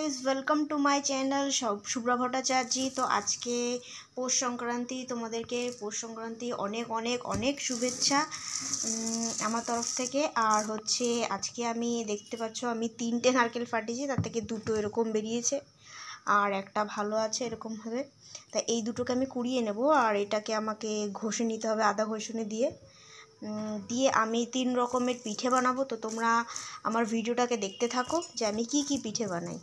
Guys welcome to my channel Shubhra Bhattacharya. तो आज के पौष संक्रांति তোমাদেরকে পৌষ সংক্রান্তি অনেক অনেক অনেক শুভেচ্ছা আমার তরফ থেকে। আর হচ্ছে আজকে আমি দেখতে পাচ্ছ আমি তিনটে নারকেল ফাটিয়েছি, তার থেকে দুটো এরকম বেরিয়েছে আর একটা ভালো আছে এরকম ভাবে। তাই এই দুটোকে আমি কুড়িয়ে নেব আর এটাকে আমাকে ঘষে নিতে হবে আদা ঘষুনি দিয়ে আমি তিন রকমের পিঠে বানাবো। তো তোমরা আমার ভিডিওটাকে দেখতে থাকো যে আমি কি কি পিঠে বানাই।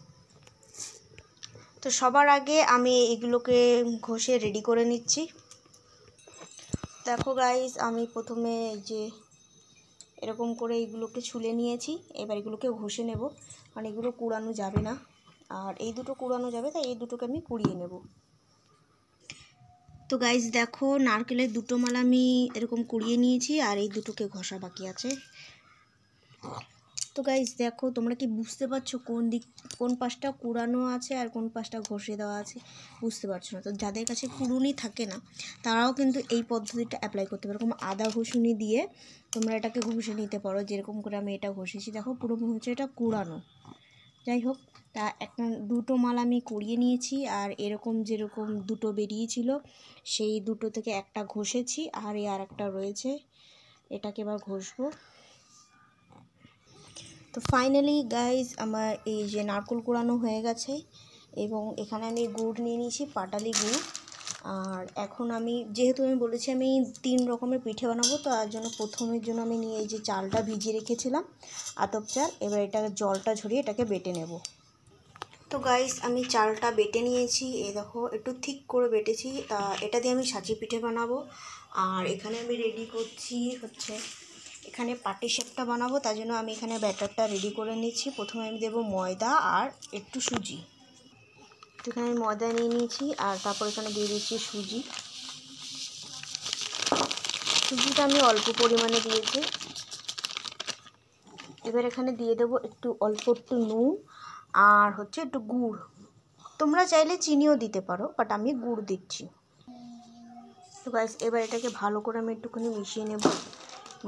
তো সবার আগে আমি এগুলোকে ঘষে রেডি করে নিচ্ছি। দেখো গাইস, আমি প্রথমে যে এরকম করে এগুলোকে ছুলে নিয়েছি, এবার এগুলোকে ঘষে নেব, কারণ এগুলো কুড়ানো যাবে না আর এই দুটো কুড়ানো যাবে, তাই এই দুটোকে আমি কুড়িয়ে নেব। তো গাইস দেখো, নারকেলের দুটো মালা আমি এরকম কুড়িয়ে নিয়েছি আর এই দুটোকে ঘষা বাকি আছে। তো গাইস দেখো, তোমরা কি বুঝতে পারছো কোন পাশটা কুড়ানো আছে আর কোন পাশটা ঘষে দেওয়া আছে? বুঝতে পারছো না? তো যাদের কাছে কুড়ুনি থাকে না তারাও কিন্তু এই পদ্ধতিটা অ্যাপ্লাই করতে পারো। এরকম আদা ঘষুনি দিয়ে তোমরা এটাকে ঘষে নিতে পারো, যেরকম করে আমি এটা ঘষেছি। দেখো পুরো মনে হচ্ছে এটা কুড়ানো। যাই হোক, তা দুটো মাল আমি কুড়িয়ে নিয়েছি আর এরকম যেরকম দুটো বেরিয়েছিল সেই দুটো থেকে একটা ঘষেছি আর এই আর একটা রয়েছে, এটাকে এবার ঘষবো। তো ফাইনালি গাইজ আমার এই যে নারকেল কুড়ানো হয়ে গেছে এবং এখানে আমি গুড় নিয়ে নিয়েছি, পাটালি গুড়। আর এখন আমি যেহেতু আমি বলেছি আমি তিন রকমের পিঠে বানাবো, তো তার জন্য প্রথমের জন্য আমি নিয়ে এই যে চালটা ভিজিয়ে রেখেছিলাম, আতপ চাল। এবার এটা জলটা ঝরিয়ে এটাকে বেটে নেব। তো গাইস আমি চালটা বেটে নিয়েছি, এই দেখো একটু ঠিক করে বেটেছি। এটা দিয়ে আমি সাঁচি পিঠে বানাবো। আর এখানে আমি রেডি করছি হচ্ছে এখানে পাটিসাপটা বানাবো, তার জন্য আমি এখানে ব্যাটারটা রেডি করে নিচ্ছি। প্রথমে আমি দেবো ময়দা আর একটু সুজি। তো এখানে আমি ময়দা নিয়ে নিয়েছি আর তারপর এখানে দিয়ে দিচ্ছি সুজি। সুজিটা আমি অল্প পরিমাণে দিয়েছি। এবার এখানে দিয়ে দেবো অল্প একটু নুন আর হচ্ছে একটু গুড়। তোমরা চাইলে চিনিও দিতে পারো, বাট আমি গুড় দিচ্ছি। তো গাইস এবার এটাকে ভালো করে আমি একটুখানি মিশিয়ে নেব,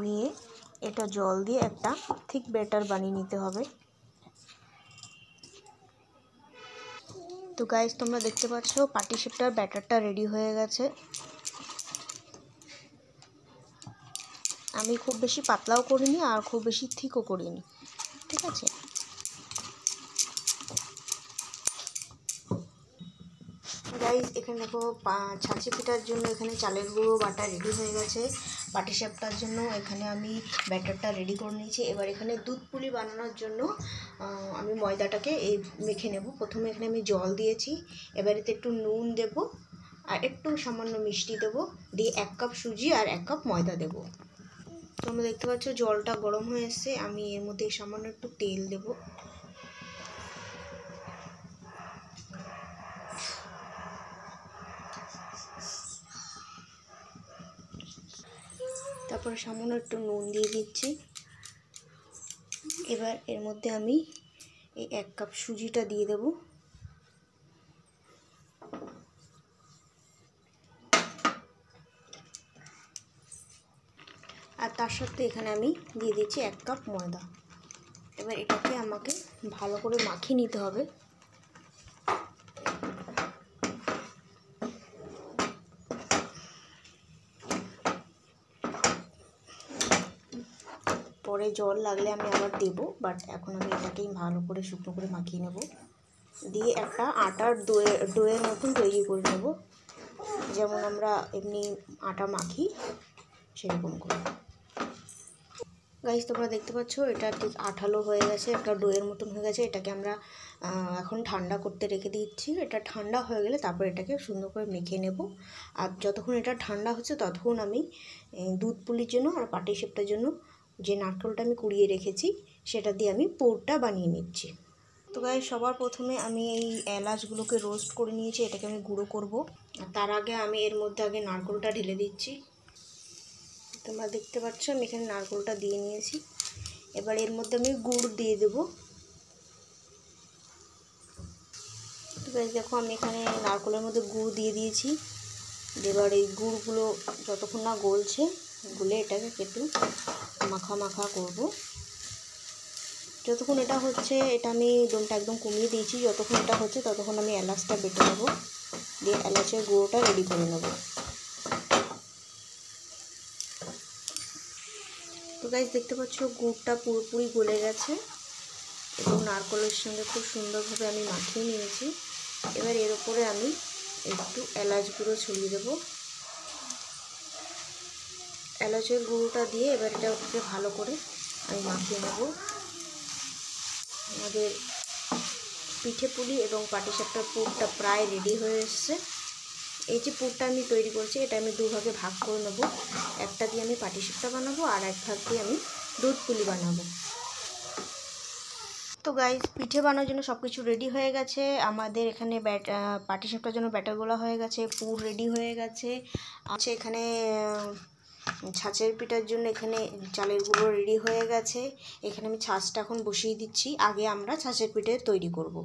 নিয়ে এটা জল দিয়ে একটা থিক ব্যাটার বানিয়ে নিতে হবে। তো গাইস তোমরা দেখতে পাচ্ছ পাটিসাপটার ব্যাটারটা রেডি হয়ে গেছে। আমি খুব বেশি পাতলাও করিনি আর খুব বেশি থিকও করিনি, ঠিক আছে। গাইস এখানে দেখো ছাঁচি পিঠার জন্য এখানে চালের গুঁড়ো বাটা রেডি হয়ে গেছে। পাটিসাপটার জন্য এখানে আমি ব্যাটারটা রেডি করে নিয়েছি। এবার এখানে দুধ পুলি বানানোর জন্য আমি ময়দাটাকে মেখে নেব। প্রথমে এখানে আমি জল দিয়েছি, এবার এতে একটু নুন দেব আর একটু সামান্য মিষ্টি দেব, দিয়ে 1 কাপ সুজি আর 1 কাপ ময়দা দেব। তোমরা দেখতে পাচ্ছ জলটা গরম হয়ে এসছে, আমি এর মধ্যে সামান্য একটু তেল দেব। তারপরে সামান্য একটু নুন দিয়ে দিচ্ছি। এবার এর মধ্যে আমি এই 1 কাপ সুজিটা দিয়ে দেব। আর তার সাথে এখানে আমি দিয়ে দিচ্ছি 1 কাপ ময়দা। এবার এটাকে আমাকে ভালো করে মাখিয়ে নিতে হবে। পরে জল লাগলে আমি আবার দেব, বাট এখন আমি এটাকেই ভালো করে শুকনো করে মাখিয়ে নেব, দিয়ে একটা আটার ডোয়ের মতন তৈরি করে নেব, যেমন আমরা এমনি আটা মাখি সেরকম করে। গাইস তোমরা দেখতে পাচ্ছ এটা ঠিক আঠালো হয়ে গেছে, একটা ডোয়ের মতন হয়ে গেছে। এটাকে আমরা এখন ঠান্ডা করতে রেখে দিচ্ছি। এটা ঠান্ডা হয়ে গেলে তারপর এটাকে সুন্দর করে মেখে নেব। আর যতক্ষণ এটা ঠান্ডা হচ্ছে ততক্ষণ আমি দুধ পুলির জন্য আর পাটিসাপটার জন্য যে নারকেলটা আমি কুড়িয়ে রেখেছি সেটা দিয়ে আমি পুরটা বানিয়ে নিচ্ছি। তো গাইস সবার প্রথমে আমি এই এলাচগুলোকে রোস্ট করে নিয়েছি, এটাকে আমি গুঁড়ো করব। আর তার আগে আমি এর মধ্যে আগে নারকেলটা ঢেলে দিচ্ছি। তোমরা দেখতে পাচ্ছ আমি এখানে নারকেলটা দিয়ে নিয়েছি। এবার এর মধ্যে আমি গুড় দিয়ে দেব। তো গাইস দেখো আমি এখানে নারকেলের মধ্যে গুড় দিয়ে দিয়েছি। এবার এই গুড়গুলো যতক্ষণ না গলছে, গুলে এটাকে একটু মাখা মাখা করব। যতক্ষণ এটা হচ্ছে, এটা আমি দমটা একদম কমিয়ে দিয়েছি, যতক্ষণ এটা হচ্ছে ততক্ষণ আমি এলাচটা বেটে নেবো, দিয়ে এলাচের গুঁড়োটা রেডি করে নেব। তো গাইস দেখতে পাচ্ছ গুড়টা পুরোপুরি গলে গেছে এবং নারকেলের সঙ্গে খুব সুন্দরভাবে আমি মাখিয়ে নিয়েছি। এবার এর উপরে আমি একটু এলাচ গুঁড়ো ছড়িয়ে দেবো। এলাচের গুঁড়োটা দিয়ে এবার এটাকে ভালো করে আমি মাখিয়ে নেব। আমাদের পিঠে পুলি এবং পাটিসাপটার পুরটা প্রায় রেডি হয়ে এসছে। এই যে পুরটা আমি তৈরি করছি, এটা আমি দুভাগে ভাগ করে নেব। একটা দিয়ে আমি পাটিসাপটা বানাবো আর এক ভাগ দিয়ে আমি দুধ পুলি বানাবো। তো গাইস পিঠে বানানোর জন্য সব কিছু রেডি হয়ে গেছে। আমাদের এখানে পাটিসাপটার জন্য ব্যাটারগুলো হয়ে গেছে, পুর রেডি হয়ে গেছে। আছে এখানে ছাঁচের পিঠার জন্য এখানে চালের গুঁড়ো রেডি হয়ে গেছে। এখানে আমি ছাঁচটা এখন বসিয়ে দিচ্ছি। আগে আমরা ছাঁচের পিঠে তৈরি করব।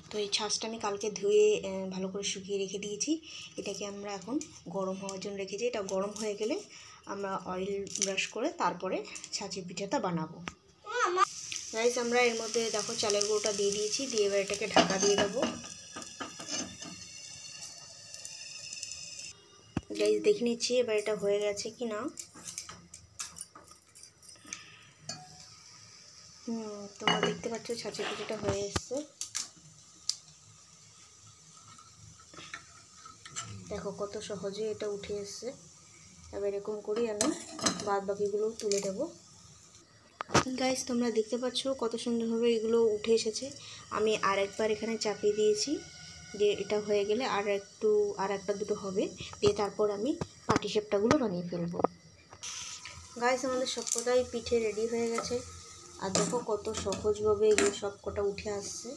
তো এই ছাঁচটা আমি কালকে ধুয়ে ভালো করে শুকিয়ে রেখে দিয়েছি। এটাকে আমরা এখন গরম হওয়ার জন্য রেখেছি। এটা গরম হয়ে গেলে আমরা অয়েল ব্রাশ করে তারপরে ছাঁচের পিঠাটা বানাবো। গাইস আমরা এর মধ্যে দেখো চালের গুঁড়োটা দিয়ে দিয়েছি, দিয়ে এবার এটাকে ঢাকা দিয়ে দেবো। গাইস দেখে নিচ্ছি এবার এটা হয়ে গেছে কি না। তোমরা দেখতে পাচ্ছ ছাঁচের পিঠাটা হয়ে এসছে। দেখো কত সহজে এটা উঠে এসছে। এবার এরকম করি আমি বাদ বাকিগুলো তুলে দেবো। গাইস তোমরা দেখতে পাচ্ছ কত সুন্দরভাবে এগুলো উঠে এসেছে। আমি আর একবার এখানে চাপিয়ে দিয়েছি, দিয়ে এটা হয়ে গেলে আর একটা দুটো হবে, দিয়ে তারপর আমি পাটিসাপটাগুলো বানিয়ে ফেলবো। গাইস আমাদের সবকটাই পিঠে রেডি হয়ে গেছে। আর দেখো কত সহজভাবে এগুলো সব কটা উঠে আসছে।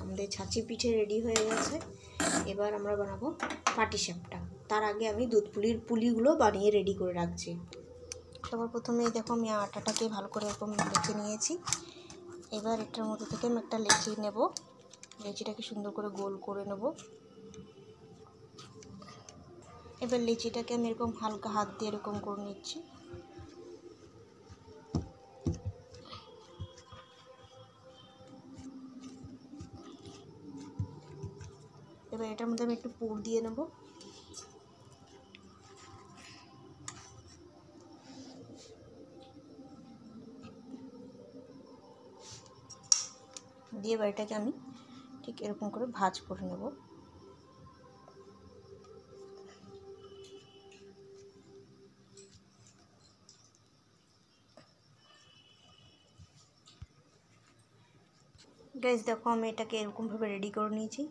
আমাদের ছাঁচি পিঠে রেডি হয়ে গেছে। এবার আমরা বানাবো পাটিসাপটা। তার আগে আমি দুধ পুলির পুলিগুলো বানিয়ে রেডি করে রাখছি। সবার প্রথমে দেখো আমি আটাটাকে ভালো করে এরকম মেখে নিয়েছি। এবার এটার মধ্যে থেকে আমি একটা লেচি নেব, লেচিটাকে সুন্দর করে গোল করে নেব। এবার লেচিটাকে আমি এরকম হালকা হাত দিয়ে এরকম করে নিচ্ছি। এবার এটার মধ্যে আমি একটু পুর দিয়ে নেব। দিয়ে এবার এটাকে আমি ঠিক এরকম করে ভাঁজ করে নেব। গাইস দেখো আমি এটাকে এরকমভাবে রেডি করে নিয়েছি।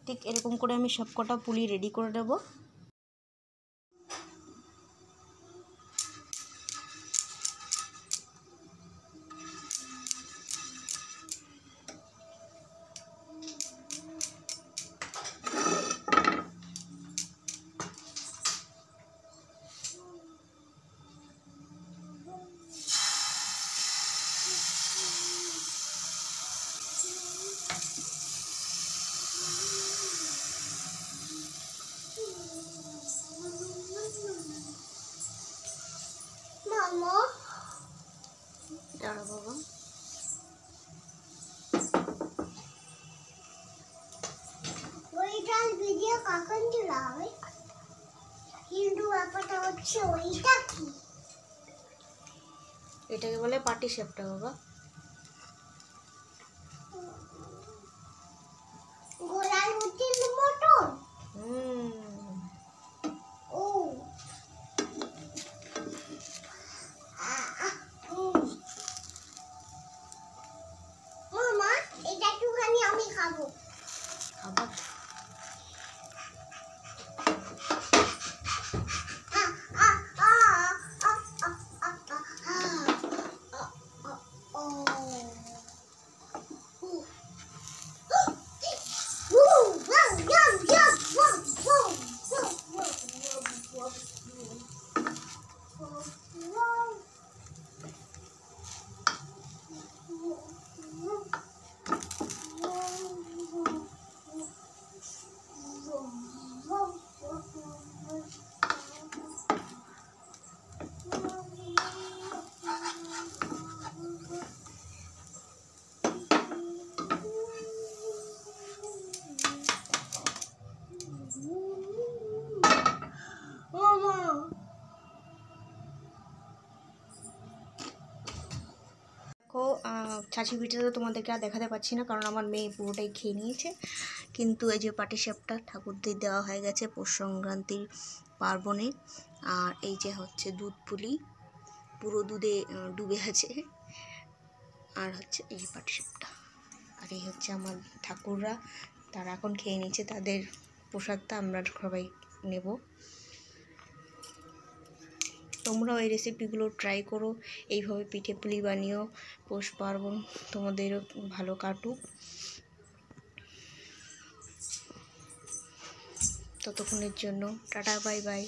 ঠিক এরকম করে আমি সব কটা পুলি রেডি করে নেব। দাঁড়া বাবা, ওইটার ভিডিও কখন তোলা হবে? কিন্তু ব্যাপারটা হচ্ছে ওইটা কি? এটাকে বলে পাটিসাপটা বাবা। গোলার মতন মটন। ও মামা এটা একটুখানি আমি খাবো। খাবার ছাঁচি পিঠাটা তোমাদেরকে আর দেখাতে পারছি না, কারণ আমার মেয়ে পুরোটাই খেয়ে নিয়েছে। কিন্তু এই যে পাটিসাপটা ঠাকুরদের দেওয়া হয়ে গেছে পৌষ সংক্রান্তির পার্বণে। আর এই যে হচ্ছে দুধ পুলি, পুরো দুধে ডুবে আছে। আর হচ্ছে এই যে পাটিসাপটা। আর এই হচ্ছে আমার ঠাকুররা, তারা এখন খেয়ে নিচ্ছে, তাদের প্রসাদটা আমরা সবাই নেব। তোমরাও এই রেসিপিগুলো ট্রাই করো, এইভাবে পিঠে পুলি বানিও। পৌষ পার্বণ তোমাদেরও ভালো কাটুক। ততক্ষণের জন্য টাটা, বাই বাই।